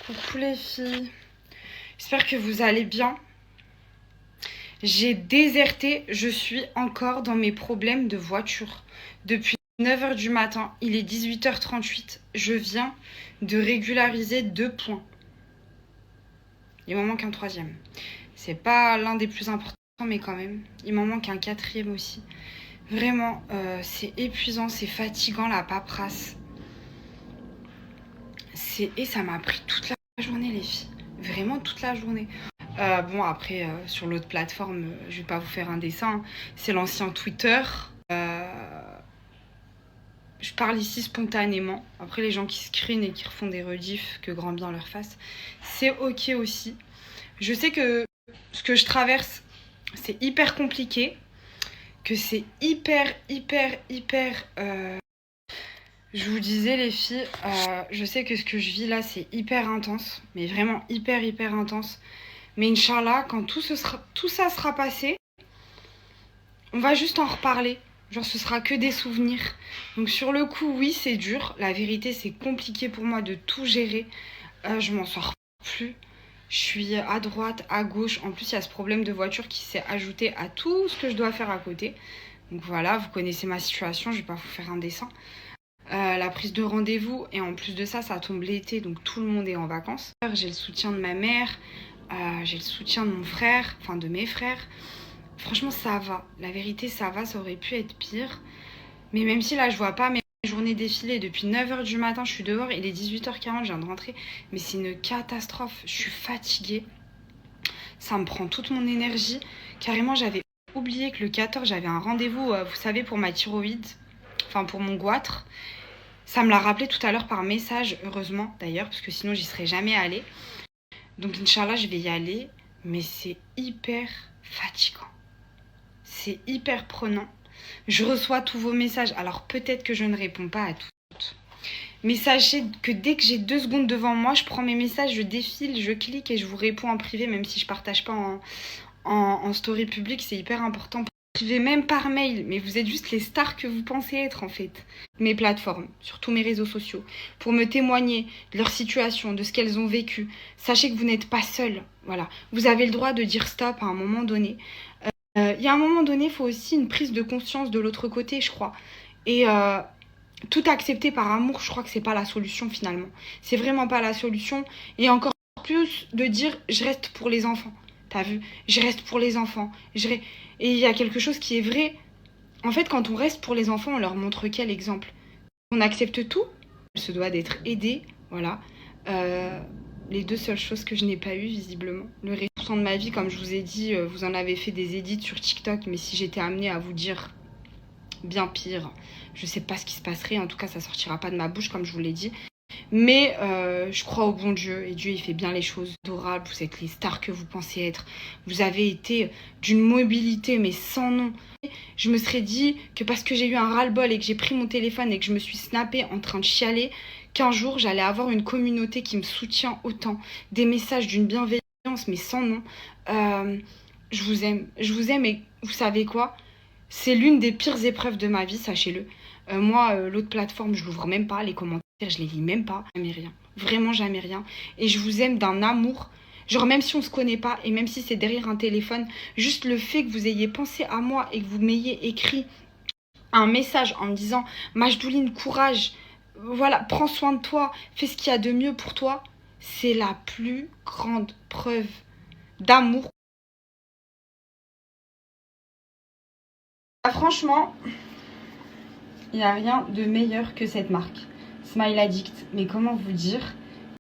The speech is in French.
Coucou les filles, j'espère que vous allez bien. J'ai déserté, je suis encore dans mes problèmes de voiture. Depuis 9h du matin, il est 18h38, je viens de régulariser 2 points. Il m'en manque un troisième. C'est pas l'un des plus importants, mais quand même. Il m'en manque un quatrième aussi. Vraiment, c'est épuisant, c'est fatigant la paperasse. Et ça m'a pris toute la journée les filles. Vraiment toute la journée. Bon après sur l'autre plateforme, je vais pas vous faire un dessin. C'est l'ancien Twitter. Je parle ici spontanément. Après les gens qui screenent et qui refont des rediffs, que grand bien leur fasse, c'est ok aussi. Je sais que ce que je traverse, c'est hyper compliqué. Que c'est hyper. Je vous disais les filles, je sais que ce que je vis là c'est hyper intense, mais vraiment hyper intense. Mais Inch'Allah, quand tout ça sera passé, on va juste en reparler. Genre ce sera que des souvenirs. Donc sur le coup, oui c'est dur. La vérité c'est compliqué pour moi de tout gérer. Je m'en sors plus. Je suis à droite, à gauche. En plus il y a ce problème de voiture qui s'est ajouté à tout ce que je dois faire à côté. Donc voilà, vous connaissez ma situation, je vais pas vous faire un dessin. La prise de rendez-vous et en plus de ça, ça tombe l'été donc tout le monde est en vacances. J'ai le soutien de ma mère, j'ai le soutien de mon frère, enfin de mes frères. Franchement ça va, la vérité ça va, ça aurait pu être pire. Mais même si là je vois pas mes journées défiler depuis 9h du matin, je suis dehors, il est 18h40, je viens de rentrer. Mais c'est une catastrophe, je suis fatiguée. Ça me prend toute mon énergie. Carrément j'avais oublié que le 14 j'avais un rendez-vous, vous savez, pour ma thyroïde, enfin pour mon goitre. Ça me l'a rappelé tout à l'heure par message, heureusement d'ailleurs, parce que sinon j'y serais jamais allée. Donc Inch'Allah, je vais y aller, mais c'est hyper fatigant. C'est hyper prenant. Je reçois tous vos messages, alors peut-être que je ne réponds pas à toutes. Mais sachez que dès que j'ai 2 secondes devant moi, je prends mes messages, je défile, je clique et je vous réponds en privé, même si je partage pas en story publique, c'est hyper important. Écrivez même par mail, mais vous êtes juste les stars que vous pensez être en fait. Mes plateformes, sur tous mes réseaux sociaux, pour me témoigner de leur situation, de ce qu'elles ont vécu. Sachez que vous n'êtes pas seuls, voilà. Vous avez le droit de dire stop à un moment donné. Il y a un moment donné, il faut aussi une prise de conscience de l'autre côté, je crois. Et tout accepter par amour, je crois que c'est pas la solution finalement. C'est vraiment pas la solution. Et encore plus de dire je reste pour les enfants. T'as vu? Je reste pour les enfants. Et il y a quelque chose qui est vrai. En fait, quand on reste pour les enfants, on leur montre quel exemple? On accepte tout. On se doit d'être aidé. Voilà. Les 2 seules choses que je n'ai pas eues, visiblement. Le restant de ma vie, comme je vous ai dit, vous en avez fait des édits sur TikTok. Mais si j'étais amenée à vous dire bien pire, je sais pas ce qui se passerait. En tout cas, ça sortira pas de ma bouche, comme je vous l'ai dit. Mais je crois au bon Dieu, et Dieu il fait bien les choses. Adorables, vous êtes les stars que vous pensez être. Vous avez été d'une mobilité mais sans nom. Je me serais dit que parce que j'ai eu un ras-le-bol et que j'ai pris mon téléphone et que je me suis snappée en train de chialer, qu'un jour j'allais avoir une communauté qui me soutient autant. Des messages d'une bienveillance mais sans nom. Je vous aime et vous savez quoi? C'est l'une des pires épreuves de ma vie, sachez-le. Moi, l'autre plateforme, je l'ouvre même pas, les commentaires, je les lis même pas, jamais rien. Vraiment jamais rien. Et je vous aime d'un amour. Genre même si on se connaît pas et même si c'est derrière un téléphone, juste le fait que vous ayez pensé à moi et que vous m'ayez écrit un message en me disant Majdouline, courage, voilà, prends soin de toi, fais ce qu'il y a de mieux pour toi, c'est la plus grande preuve d'amour. Franchement, il n'y a rien de meilleur que cette marque. Smile Addict. Mais comment vous dire?